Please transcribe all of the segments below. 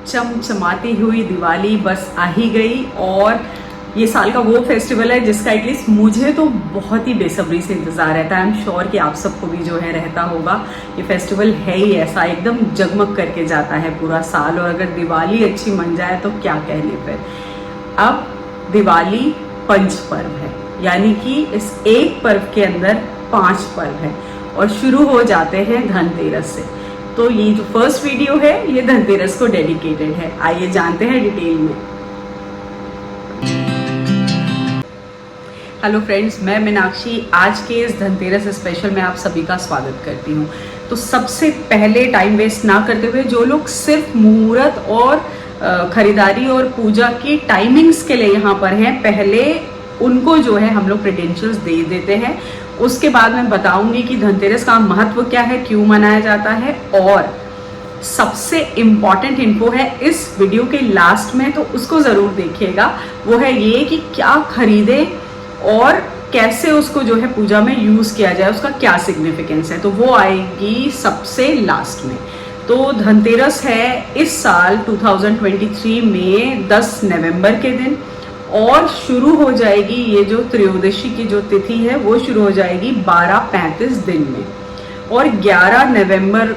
चमचमाती हुई दिवाली बस आ ही गई और ये साल का वो फेस्टिवल है जिसका एटलीस्ट मुझे तो बहुत ही बेसब्री से इंतज़ार रहता है। आई एम श्योर कि आप सबको भी जो है रहता होगा। ये फेस्टिवल है ही ऐसा, एकदम जगमग करके जाता है पूरा साल, और अगर दिवाली अच्छी मन जाए तो क्या कहने फिर। अब दिवाली पंच पर्व है, यानी कि इस एक पर्व के अंदर 5 पर्व है और शुरू हो जाते हैं धनतेरस से। तो ये जो फर्स्ट वीडियो है ये धनतेरस को डेडिकेटेड है। आइए जानते हैं डिटेल में। हेलो फ्रेंड्स, मैं मीनाक्षी आज के इस धनतेरस स्पेशल में आप सभी का स्वागत करती हूँ। तो सबसे पहले टाइम वेस्ट ना करते हुए जो लोग सिर्फ मुहूर्त और खरीदारी और पूजा की टाइमिंग्स के लिए यहाँ पर हैं, पहले उनको जो है हम लोग क्रेडेंशियल्स दे देते हैं। उसके बाद मैं बताऊंगी कि धनतेरस का महत्व क्या है, क्यों मनाया जाता है, और सबसे इम्पॉर्टेंट इन्फो है इस वीडियो के लास्ट में, तो उसको ज़रूर देखिएगा। वो है ये कि क्या खरीदे और कैसे उसको जो है पूजा में यूज़ किया जाए, उसका क्या सिग्निफिकेंस है, तो वो आएगी सबसे लास्ट में। तो धनतेरस है इस साल 2023 में 10 नवंबर के दिन, और शुरू हो जाएगी ये जो त्रयोदशी की जो तिथि है वो शुरू हो जाएगी 12:35 दिन में, और 11 नवंबर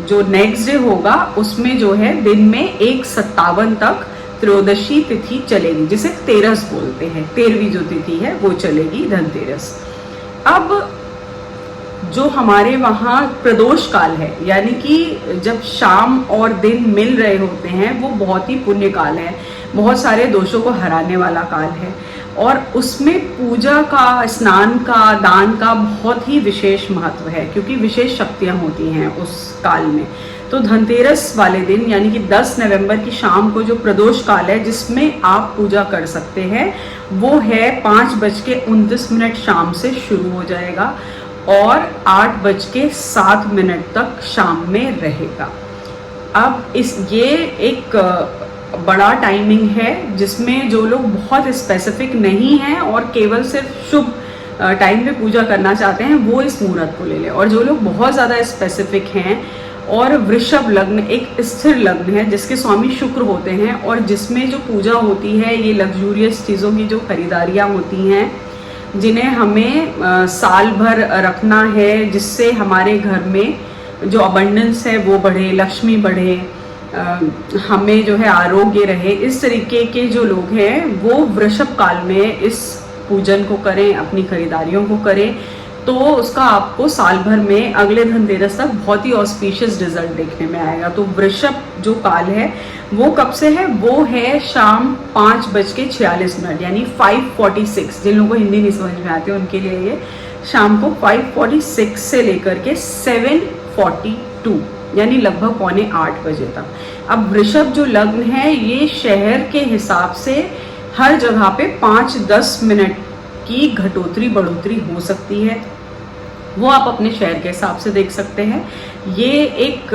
जो नेक्स्ट डे होगा उसमें जो है दिन में 1:57 तक त्रयोदशी तिथि चलेगी, जिसे तेरस बोलते हैं। 13वीं जो तिथि है वो चलेगी धनतेरस। अब जो हमारे वहाँ प्रदोष काल है, यानी कि जब शाम और दिन मिल रहे होते हैं, वो बहुत ही पुण्य काल है, बहुत सारे दोषों को हराने वाला काल है, और उसमें पूजा का, स्नान का, दान का बहुत ही विशेष महत्व है, क्योंकि विशेष शक्तियाँ होती हैं उस काल में। तो धनतेरस वाले दिन यानी कि 10 नवंबर की शाम को जो प्रदोष काल है जिसमें आप पूजा कर सकते हैं, वो है 5:29 शाम से शुरू हो जाएगा और 8:07 तक शाम में रहेगा। अब ये एक बड़ा टाइमिंग है जिसमें जो लोग बहुत स्पेसिफिक नहीं हैं और केवल सिर्फ शुभ टाइम पे पूजा करना चाहते हैं वो इस मुहूर्त को ले लें, और जो लोग बहुत ज़्यादा स्पेसिफिक हैं और वृषभ लग्न एक स्थिर लग्न है जिसके स्वामी शुक्र होते हैं, और जिसमें जो पूजा होती है ये लग्जूरियस चीज़ों की जो खरीदारियाँ होती हैं जिन्हें हमें साल भर रखना है, जिससे हमारे घर में जो अबंडेंस है वो बढ़े, लक्ष्मी बढ़े, हमें जो है आरोग्य रहे, इस तरीके के जो लोग हैं वो वृषभ काल में इस पूजन को करें, अपनी खरीदारियों को करें, तो उसका आपको साल भर में अगले धनतेरस तक बहुत ही ऑस्पिशियस रिजल्ट देखने में आएगा। तो वृषभ जो काल है वो कब से है, वो है शाम 5:46 यानी 5:46। जिन लोगों को हिंदी नहीं समझ में आती उनके लिए ये शाम को 5:46 से लेकर के 7:42 यानी लगभग 7:45 बजे तक। अब वृषभ जो लग्न है ये शहर के हिसाब से हर जगह पे 5-10 मिनट की घटोतरी बढ़ोतरी हो सकती है, वो आप अपने शहर के हिसाब से देख सकते हैं। ये एक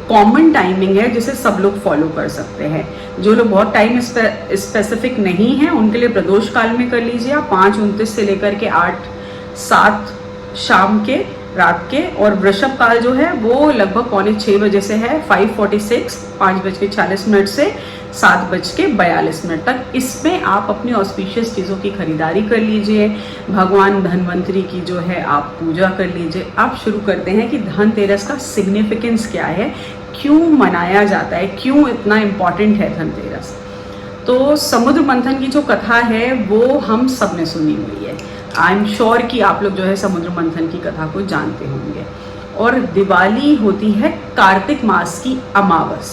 कॉमन टाइमिंग है जिसे सब लोग फॉलो कर सकते हैं। जो लोग बहुत टाइम स्पेसिफिक नहीं है उनके लिए प्रदोष काल में कर लीजिए आप 5:29 से लेकर के 8-7 शाम के, रात के, और वृषभ काल जो है वो लगभग 5:45 बजे से है 5:46, 5:40 से 7:42 तक। इसमें आप अपनी ऑस्पिशियस चीज़ों की खरीदारी कर लीजिए, भगवान धनवंतरी की जो है आप पूजा कर लीजिए। आप शुरू करते हैं कि धनतेरस का सिग्निफिकेंस क्या है, क्यों मनाया जाता है, क्यों इतना इम्पॉर्टेंट है धनतेरस। तो समुद्र मंथन की जो कथा है वो हम सब ने सुनी हुई है। आई एम श्योर कि आप लोग जो है समुद्र मंथन की कथा को जानते होंगे। और दिवाली होती है कार्तिक मास की अमावस।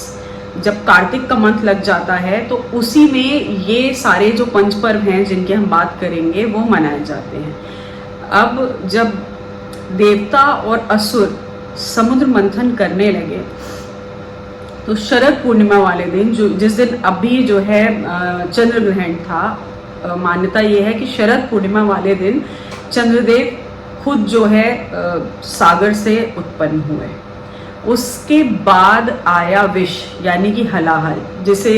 जब कार्तिक का मंथ लग जाता है तो उसी में ये सारे जो पंचपर्व हैं जिनकी हम बात करेंगे वो मनाए जाते हैं। अब जब देवता और असुर समुद्र मंथन करने लगे तो शरद पूर्णिमा वाले दिन, जो जिस दिन अभी जो है चंद्र ग्रहण था, मान्यता ये है कि शरद पूर्णिमा वाले दिन चंद्रदेव खुद जो है सागर से उत्पन्न हुए। उसके बाद आया विष यानी कि हलाहल, जिसे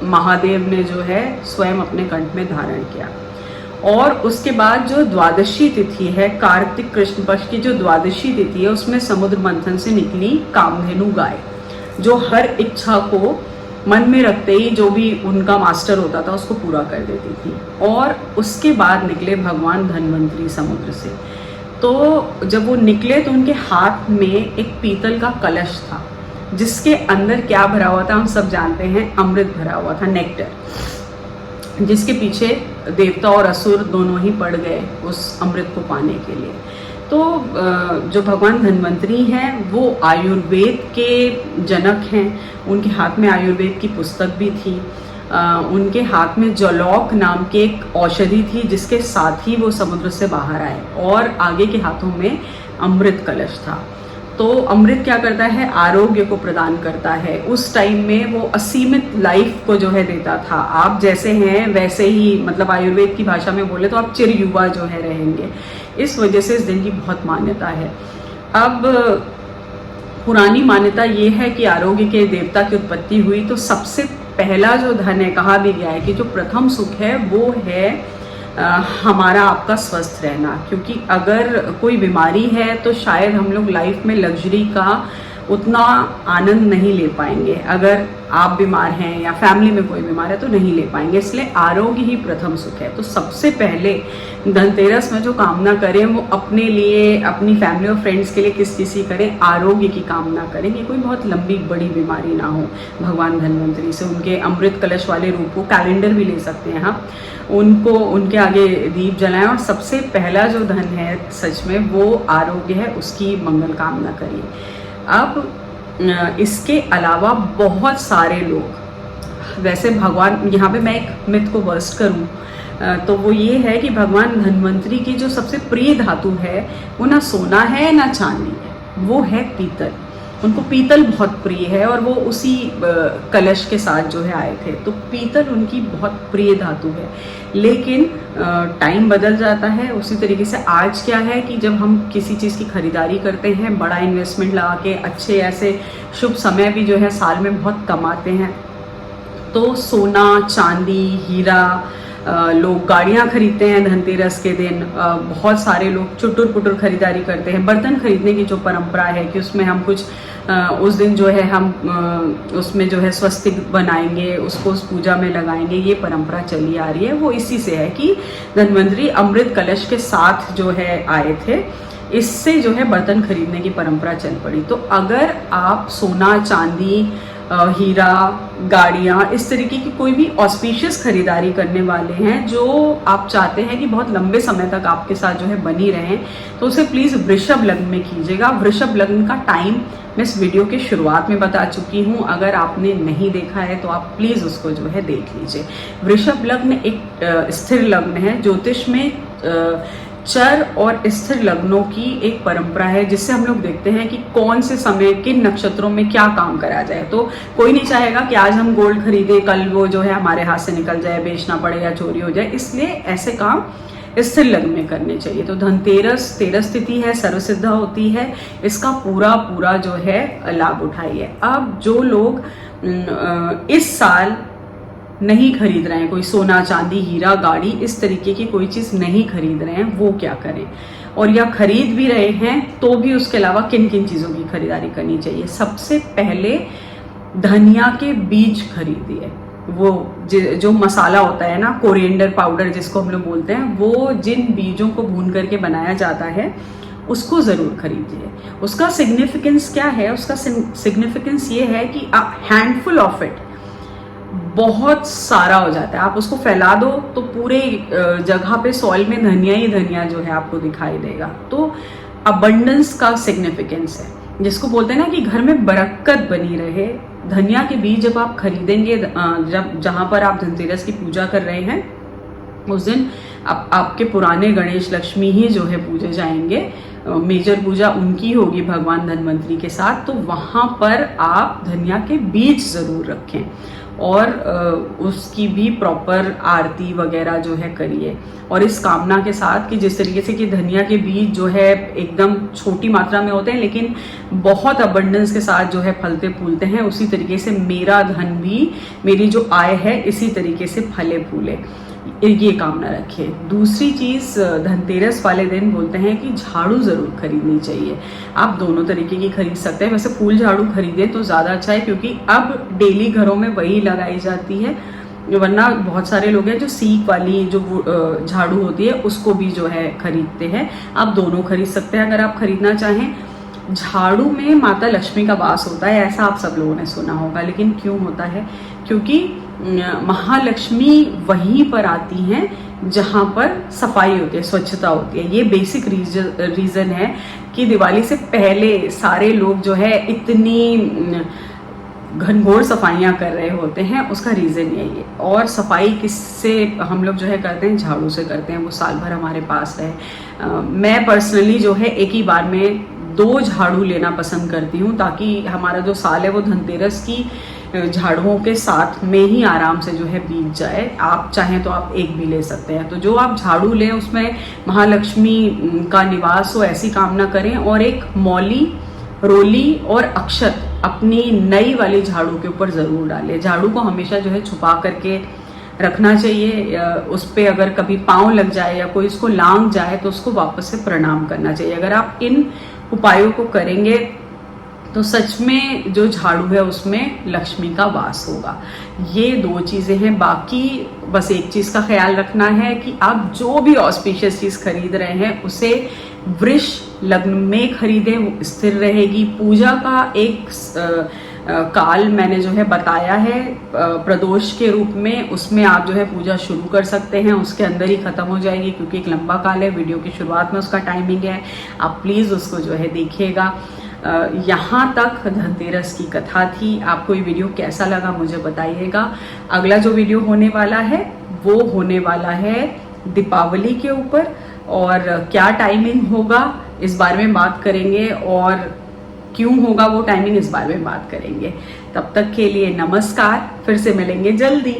महादेव ने जो है स्वयं अपने कंठ में धारण किया। और उसके बाद जो द्वादशी तिथि है, कार्तिक कृष्ण पक्ष की जो द्वादशी तिथि है, उसमें समुद्र मंथन से निकली कामधेनु गाय। जो हर इच्छा को मन में रखते ही जो भी उनका मास्टर होता था उसको पूरा कर देती थी। और उसके बाद निकले भगवान धन्वंतरी समुद्र से। तो जब वो निकले तो उनके हाथ में एक पीतल का कलश था, जिसके अंदर क्या भरा हुआ था हम सब जानते हैं, अमृत भरा हुआ था, नेक्टर, जिसके पीछे देवता और असुर दोनों ही पड़ गए उस अमृत को पाने के लिए। तो जो भगवान धन्वंतरी हैं वो आयुर्वेद के जनक हैं। उनके हाथ में आयुर्वेद की पुस्तक भी थी। उनके हाथ में जलौक नाम की एक औषधि थी, जिसके साथ ही वो समुद्र से बाहर आए, और आगे के हाथों में अमृत कलश था। तो अमृत क्या करता है, आरोग्य को प्रदान करता है। उस टाइम में वो असीमित लाइफ को जो है देता था। आप जैसे हैं वैसे ही, मतलब आयुर्वेद की भाषा में बोले तो आप चिर युवा जो है रहेंगे। इस वजह से इस दिन की बहुत मान्यता है। अब पुरानी मान्यता ये है कि आरोग्य के देवता की उत्पत्ति हुई तो सबसे पहला जो धन है, कहा भी गया है कि जो प्रथम सुख है वो है हमारा आपका स्वस्थ रहना। क्योंकि अगर कोई बीमारी है तो शायद हम लोग लाइफ में लग्जरी का उतना आनंद नहीं ले पाएंगे। अगर आप बीमार हैं या फैमिली में कोई बीमार है तो नहीं ले पाएंगे। इसलिए आरोग्य ही प्रथम सुख है। तो सबसे पहले धनतेरस में जो कामना करें वो अपने लिए, अपनी फैमिली और फ्रेंड्स के लिए किस चीज़ की करें, आरोग्य की कामना करें कि कोई बहुत लंबी बड़ी बीमारी ना हो। भगवान धन्वंतरी से उनके अमृत कलश वाले रूप को, कैलेंडर भी ले सकते हैं हम, उनको उनके आगे दीप जलाएं। और सबसे पहला जो धन है सच में वो आरोग्य है, उसकी मंगल कामना करिए। अब इसके अलावा बहुत सारे लोग, वैसे भगवान, यहाँ पे मैं एक मिथ को बर्स्ट करूँ तो वो ये है कि भगवान धन्वंतरी की जो सबसे प्रिय धातु है वो ना सोना है ना चांदी है, वो है पीतल। उनको पीतल बहुत प्रिय है और वो उसी कलश के साथ जो है आए थे। तो पीतल उनकी बहुत प्रिय धातु है। लेकिन टाइम बदल जाता है। उसी तरीके से आज क्या है कि जब हम किसी चीज़ की खरीदारी करते हैं, बड़ा इन्वेस्टमेंट लगा के, अच्छे ऐसे शुभ समय भी जो है साल में बहुत कम आते हैं, तो सोना, चांदी, हीरा, लोग गाड़ियाँ खरीदते हैं धनतेरस के दिन। बहुत सारे लोग चुटुर पुटुर खरीदारी करते हैं। बर्तन खरीदने की जो परंपरा है कि उसमें हम कुछ उस दिन जो है हम उसमें जो है स्वस्तिक बनाएंगे, उसको उस पूजा में लगाएंगे, ये परंपरा चली आ रही है। वो इसी से है कि धन्वंतरी अमृत कलश के साथ जो है आए थे, इससे जो है बर्तन खरीदने की परंपरा चल पड़ी। तो अगर आप सोना, चांदी, हीरा, गाड़ियाँ, इस तरीके की कोई भी ऑस्पिशियस खरीदारी करने वाले हैं जो आप चाहते हैं कि बहुत लंबे समय तक आपके साथ जो है बनी रहें, तो उसे प्लीज़ वृषभ लग्न में कीजिएगा। वृषभ लग्न का टाइम मैं इस वीडियो के शुरुआत में बता चुकी हूँ। अगर आपने नहीं देखा है तो आप प्लीज़ उसको जो है देख लीजिए। वृषभ लग्न एक स्थिर लग्न है। ज्योतिष में चर और स्थिर लग्नों की एक परंपरा है, जिससे हम लोग देखते हैं कि कौन से समय किन नक्षत्रों में क्या काम करा जाए। तो कोई नहीं चाहेगा कि आज हम गोल्ड खरीदे, कल वो जो है हमारे हाथ से निकल जाए, बेचना पड़े या चोरी हो जाए। इसलिए ऐसे काम स्थिर लग्न में करने चाहिए। तो धनतेरस, तेरस तिथि है, सर्वसिद्ध होती है, इसका पूरा जो है लाभ उठाइए। अब जो लोग इस साल नहीं खरीद रहे हैं, कोई सोना, चांदी, हीरा, गाड़ी, इस तरीके की कोई चीज़ नहीं खरीद रहे हैं, वो क्या करें? और या खरीद भी रहे हैं तो भी उसके अलावा किन किन चीज़ों की खरीदारी करनी चाहिए? सबसे पहले धनिया के बीज खरीदिए। वो जो मसाला होता है ना, कोरिएंडर पाउडर जिसको हम लोग बोलते हैं, वो जिन बीजों को भून करके बनाया जाता है उसको ज़रूर खरीदिए। उसका सिग्निफिकेंस क्या है? उसका सिग्निफिकेंस ये है कि हैंडफुल ऑफ इट बहुत सारा हो जाता है। आप उसको फैला दो तो पूरे जगह पे सॉइल में धनिया ही धनिया जो है आपको दिखाई देगा। तो अबंडेंस का सिग्निफिकेंस है, जिसको बोलते हैं ना कि घर में बरकत बनी रहे। धनिया के बीज जब आप खरीदेंगे, जब जहाँ पर आप धनतेरस की पूजा कर रहे हैं, उस दिन आपके पुराने गणेश लक्ष्मी ही जो है पूजे जाएंगे। मेजर पूजा उनकी होगी भगवान धन्वंतरी के साथ। तो वहाँ पर आप धनिया के बीज ज़रूर रखें और उसकी भी प्रॉपर आरती वगैरह जो है करिए। और इस कामना के साथ कि जिस तरीके से कि धनिया के बीज जो है एकदम छोटी मात्रा में होते हैं लेकिन बहुत अबंडेंस के साथ जो है फलते फूलते हैं, उसी तरीके से मेरा धन भी, मेरी जो आय है, इसी तरीके से फले फूले। ये कामना रखिए। दूसरी चीज़, धनतेरस वाले दिन बोलते हैं कि झाड़ू ज़रूर खरीदनी चाहिए। आप दोनों तरीके की खरीद सकते हैं। वैसे फूल झाड़ू खरीदें तो ज़्यादा अच्छा है, क्योंकि अब डेली घरों में वही लगाई जाती है, वरना बहुत सारे लोग हैं जो सीक वाली जो झाड़ू होती है उसको भी जो है खरीदते हैं। आप दोनों खरीद सकते हैं अगर आप खरीदना चाहें। झाड़ू में माता लक्ष्मी का वास होता है, ऐसा आप सब लोगों ने सुना होगा, लेकिन क्यों होता है? क्योंकि महालक्ष्मी वहीं पर आती हैं जहाँ पर सफाई होती है, स्वच्छता होती है। ये बेसिक रीज़न है कि दिवाली से पहले सारे लोग जो है इतनी घनघोर सफाइयाँ कर रहे होते हैं, उसका रीज़न यही है। और सफाई किससे हम लोग जो है करते हैं? झाड़ू से करते हैं, वो साल भर हमारे पास रहे। मैं पर्सनली जो है एक ही बार में 2 झाड़ू लेना पसंद करती हूँ, ताकि हमारा जो साल है वो धनतेरस की झाड़ुओं के साथ में ही आराम से जो है बीत जाए। आप चाहें तो आप एक भी ले सकते हैं। तो जो आप झाड़ू लें उसमें महालक्ष्मी का निवास हो, ऐसी कामना करें। और एक मौली, रोली और अक्षत अपनी नई वाली झाड़ू के ऊपर ज़रूर डालें। झाड़ू को हमेशा जो है छुपा करके रखना चाहिए। उस पर अगर कभी पाँव लग जाए या कोई उसको लांग जाए तो उसको वापस से प्रणाम करना चाहिए। अगर आप इन उपायों को करेंगे तो सच में जो झाड़ू है उसमें लक्ष्मी का वास होगा। ये 2 चीज़ें हैं। बाकी बस एक चीज़ का ख्याल रखना है कि आप जो भी ऑस्पिशियस चीज़ खरीद रहे हैं उसे वृष लग्न में खरीदें, वो स्थिर रहेगी। पूजा का एक काल मैंने जो है बताया है प्रदोष के रूप में, उसमें आप जो है पूजा शुरू कर सकते हैं, उसके अंदर ही ख़त्म हो जाएगी, क्योंकि एक लंबा काल है। वीडियो की शुरुआत में उसका टाइमिंग है, आप प्लीज़ उसको जो है देखिएगा। यहाँ तक धनतेरस की कथा थी। आपको ये वीडियो कैसा लगा मुझे बताइएगा। अगला जो वीडियो होने वाला है वो होने वाला है दीपावली के ऊपर, और क्या टाइमिंग होगा इस बारे में बात करेंगे, और क्यों होगा वो टाइमिंग इस बारे में बात करेंगे। तब तक के लिए नमस्कार, फिर से मिलेंगे जल्दी।